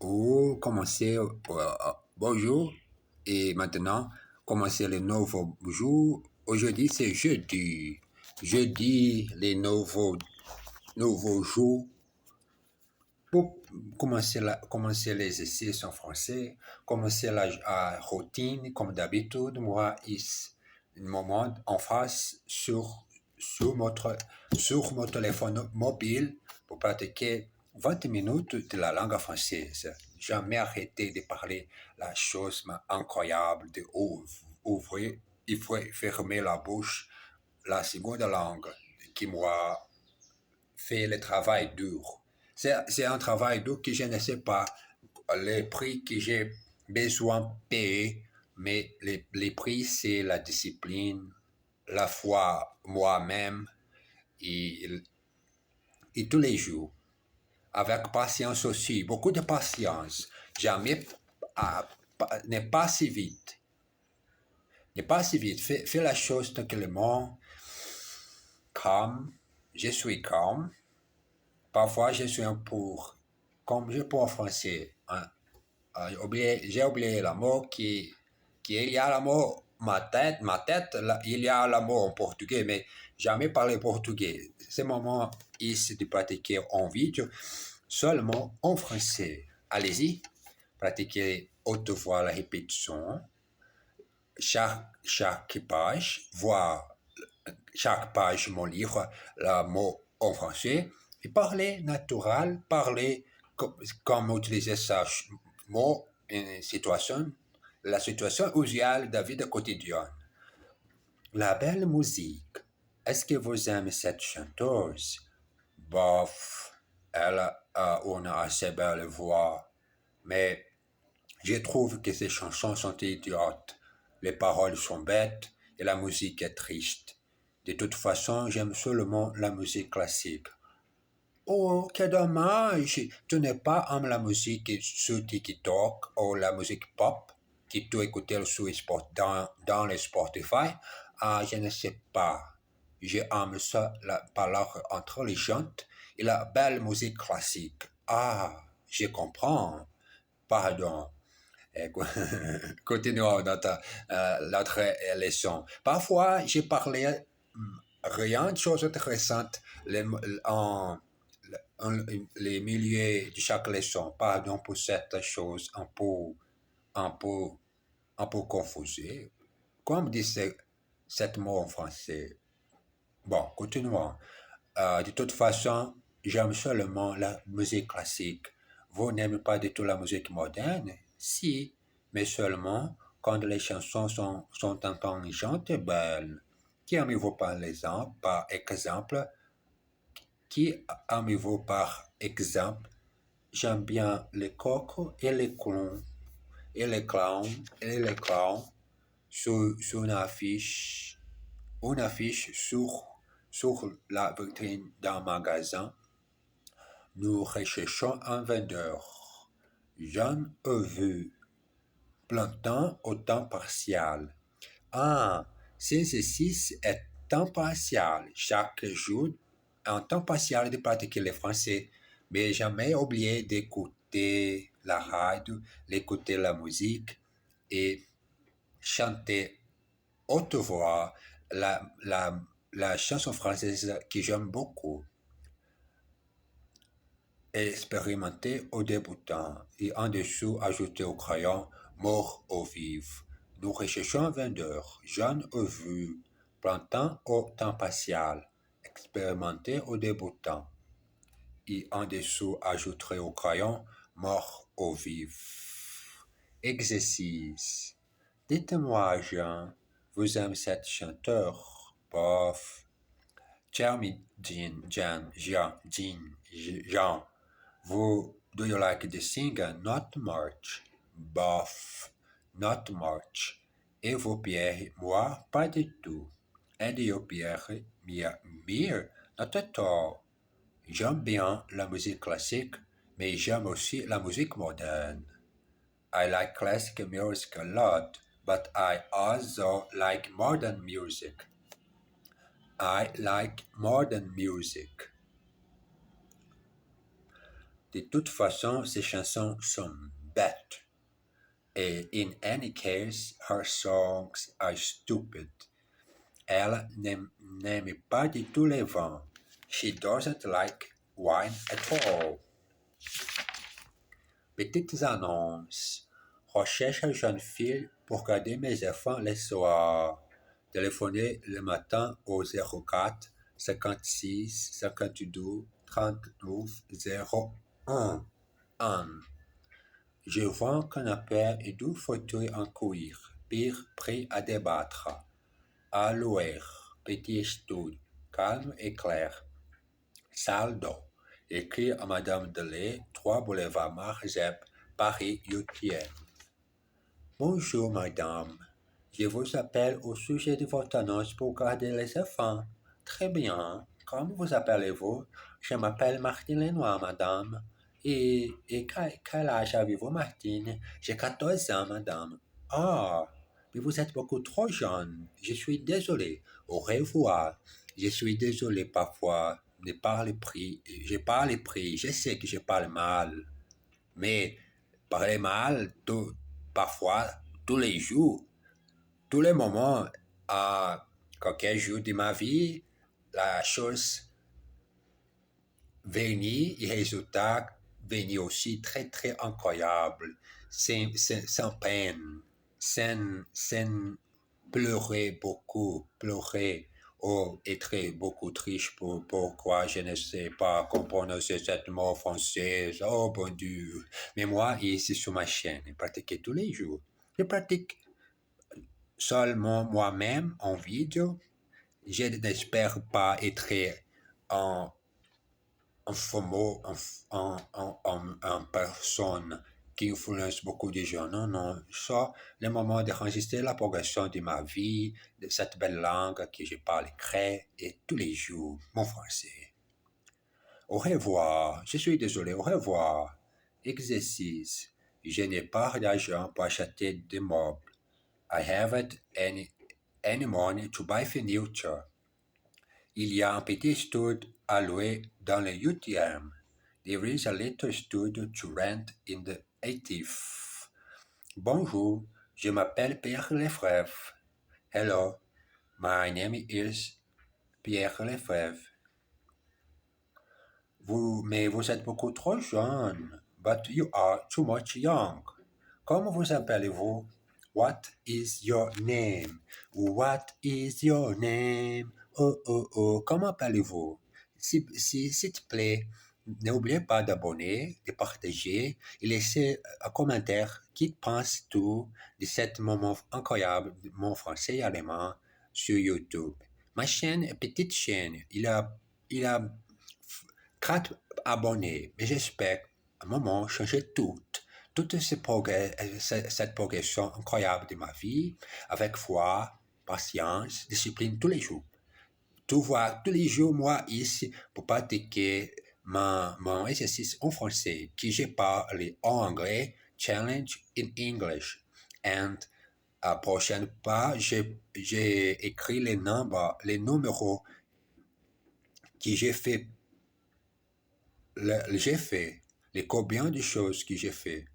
ou commencer bonjour et maintenant commencer le nouveau jour. Aujourd'hui c'est jeudi. Jeudi, les nouveaux jours pour commencer les exercices en français, commencer la routine comme d'habitude. Moi, un moment en face sur mon téléphone mobile pour pratiquer 20 minutes de la langue française. Jamais arrêter de parler la chose incroyable de ouvrir, il faut fermer la bouche, la seconde langue qui moi fait le travail dur. C'est un travail dur que je ne sais pas les prix que j'ai besoin de payer, mais les prix, c'est la discipline, la foi moi-même et, et tous les jours. Avec patience aussi, beaucoup de patience. Jamais, n'est pas si vite. N'est pas si vite. Fais la chose tranquillement, calme. Je suis calme. Parfois, je suis un pour, comme je peux en français. Hein, j'ai oublié le mot qui il y a le mot ma tête, là, il y a le mot en portugais, mais jamais parler portugais. Ce moment ici de pratiquer en vidéo seulement en français. Allez-y, pratiquez haute voix la répétition. Chaque page, voir chaque page mon livre, le mot en français, et parler naturel, parler comme utiliser ce mot en situation, la situation usuelle de la vie quotidienne. La belle musique. Est-ce que vous aimez cette chanteuse? Bof, elle a une assez belle voix, mais je trouve que ces chansons sont idiotes. Les paroles sont bêtes et la musique est triste. De toute façon, j'aime seulement la musique classique. Oh, quel dommage! Tu n'es pas en la musique sur TikTok ou la musique pop que tu écoutes dans le Spotify? Ah, je ne sais pas. J'aime ça, la parole intelligente et la belle musique classique. Ah, je comprends. Pardon. Continuons notre leçon. Parfois, j'ai parlé rien de choses intéressantes en les milieux de chaque leçon. Pardon pour cette chose un peu, un peu confusée. Comme dit cet mot en français. Bon, continuons. De toute façon, j'aime seulement la musique classique. Vous n'aimez pas du tout la musique moderne? Si, mais seulement quand les chansons sont intelligentes et belles. Qui aimez-vous par exemple? Qui aimez-vous par exemple? J'aime bien les coqs et les clowns. Et les clowns, sur une affiche sur la vitrine d'un magasin. Nous recherchons un vendeur. J'en ai vu plein temps au temps partiel. Ah, ceci est temps partiel. Chaque jour, un temps partiel de pratiquer le français. Mais jamais oublier d'écouter la radio, d'écouter la musique et chanter haute voix la chanson française que j'aime beaucoup. Expérimenter aux débutants et en dessous ajouter au crayon mort au vif. Nous recherchons un vendeur, jeune au vu, plantant au temps partiel, expérimenter aux débutants et en dessous ajouter au crayon mort au vif. Exercice. Dites-moi, Jean, vous aimez cet chanteur? Bof. Tell me, Jean, do you like the singer? Not much. Bof, not much. Et vous, Pierre? Moi, pas du tout. And you, Pierre? Me? Not at all. J'aime bien la musique classique, mais j'aime aussi la musique moderne. I like classical music a lot, but I also like modern music. I like modern music. De toute façon, ces chansons sont bêtes. Et in any case, her songs are stupid. Elle n'aime pas du tout les vins. She doesn't like wine at all. Petites annonces. Recherche jeune fille pour garder mes enfants le soir. Téléphonez le matin au 04 56 52 39 01. Anne. Je vends canapé et deux fauteuils en cuir. Pire prix à débattre. À louer. Petit studio. Calme et clair. Salle d'eau. Écrit à Madame Delay, 3 boulevard Marzep, Paris 8e. Bonjour, madame. Je vous appelle au sujet de votre annonce pour garder les enfants. Très bien. Comment vous appelez-vous? Je m'appelle Martine Lenoir, madame. Et quel âge avez-vous, Martine? J'ai 14 ans, madame. Ah, mais vous êtes beaucoup trop jeune. Je suis désolé. Au revoir. Je suis désolé parfois. Je parle pris. Je sais que je parle mal. Mais parler mal, parfois, tous les jours, tous les moments, à quelques jours de ma vie, la chose venue et résultat venus aussi très, très incroyable, sans peine, sans pleurer beaucoup, pleurer ou être beaucoup triste pourquoi je ne sais pas comprendre ce mot français. Oh bon Dieu. Mais moi, ici sur ma chaîne, je pratique tous les jours. Je pratique seulement moi-même en vidéo. Je n'espère pas être en FOMO, en personne qui influence beaucoup de gens. Non, non. Ça, le moment d'enregistrer la progression de ma vie, de cette belle langue que je parle crée et tous les jours, mon français. Au revoir. Je suis désolé. Au revoir. Exercice. Je n'ai pas d'argent pour acheter des meubles. I haven't any money to buy furniture. Il y a un petit studio à louer dans le 8e. There is a little studio to rent in the 80th. Bonjour, je m'appelle Pierre Lefebvre. Hello, my name is Pierre Lefebvre. Mais vous êtes beaucoup trop jeune. But you are too much young. Comment vous appelez-vous? What is your name? What is your name? Oh, oh, oh. Comment appelez-vous? S'il te plaît, n'oubliez pas d'abonner, de partager et laisser un commentaire qui pense tout de cet moment incroyable de mon français et allemand sur YouTube. Ma chaîne est petite chaîne. Il a 4 abonnés, mais j'espère à un moment changer toute cette progression incroyable de ma vie, avec foi, patience, discipline tous les jours. Tu vois, tous les jours, moi, ici, pour pratiquer mon exercice en français, que je parle en anglais, challenge in English. And à prochaine page, j'ai écrit les numéros que j'ai fait les combien de choses que j'ai fait.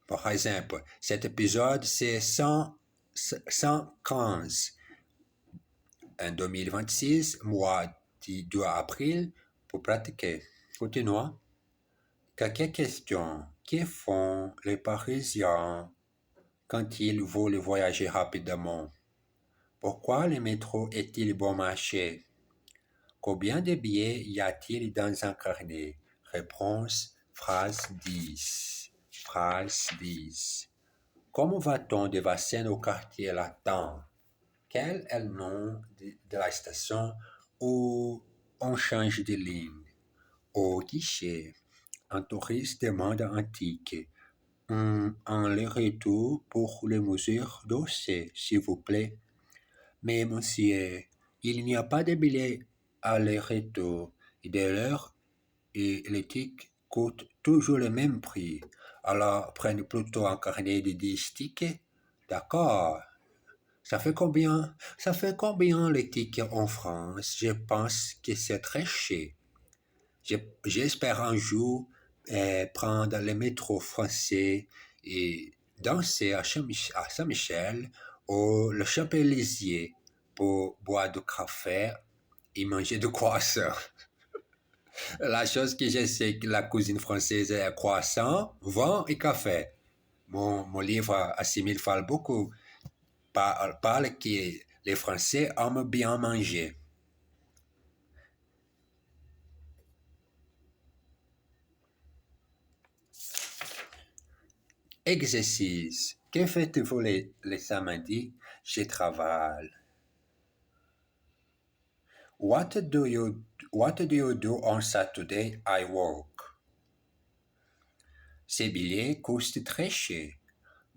Par exemple, cet épisode, c'est 115. En 2026, mois de 2 avril, pour pratiquer. Continuons. Quelques questions. Que font les Parisiens quand ils veulent voyager rapidement? Pourquoi le métro est-il bon marché? Combien de billets y a-t-il dans un carnet? Réponse, phrase 10. Phrase 10. Comment va-t-on de Vincennes au quartier latin? Quel est le nom de la station où on change de ligne? Au guichet, un touriste demande un ticket. Un aller-retour pour le musée d'Orsay, s'il vous plaît. Mais monsieur, il n'y a pas de billet aller-retour. Et de l'heure et le ticket coûtent toujours le même prix. Alors prenez plutôt un carnet de 10 tickets. D'accord. Ça fait combien? Ça fait combien les tickets en France? Je pense que c'est très cher. J'espère un jour prendre le métro français et danser à Saint-Michel ou le Champs-Élysées pour boire du café et manger du croissant. La chose que je sais que la cuisine française est croissant, vin et café. Mon livre assimile parle beaucoup, parle que les Français aiment bien manger. Exercice. Que faites-vous les samedis? Je travaille. What do you do on Saturday? I work. Ces billets coûtent très cher.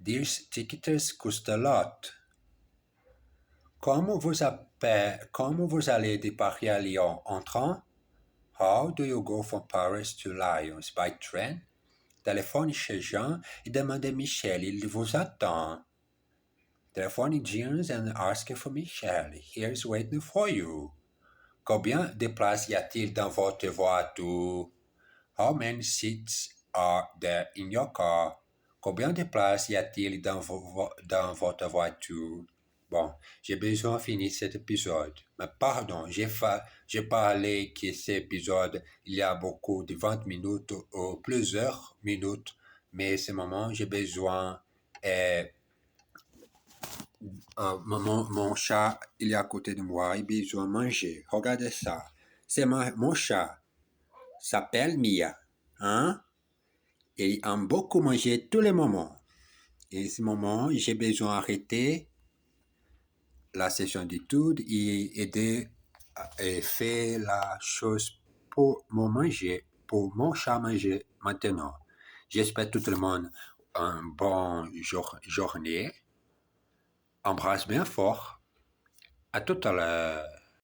These tickets cost a lot. Comment vous allez de Paris à Lyon en train? How do you go from Paris to Lyons? By train? Téléphone chez Jean et demandez Michel, il vous attend. Téléphone Jeans and ask for Michel. Here's waiting for you. Combien de places y a-t-il dans votre voiture? How many seats are there in your car? Combien de places y a-t-il dans votre voiture? Bon, j'ai besoin de finir cet épisode. Mais pardon, j'ai parlé que cet épisode, il y a beaucoup de 20 minutes ou plusieurs minutes, mais ce moment, j'ai besoin. Mon chat, il est à côté de moi, il a besoin de manger. Regardez ça. C'est mon chat. S'appelle Mia. Hein? Et il aime beaucoup manger tous les moments. Et ce moment, j'ai besoin d'arrêter la session d'études et aider et faire la chose pour mon chat manger maintenant. J'espère tout le monde un bon journée. Embrasse bien fort. À tout à l'heure.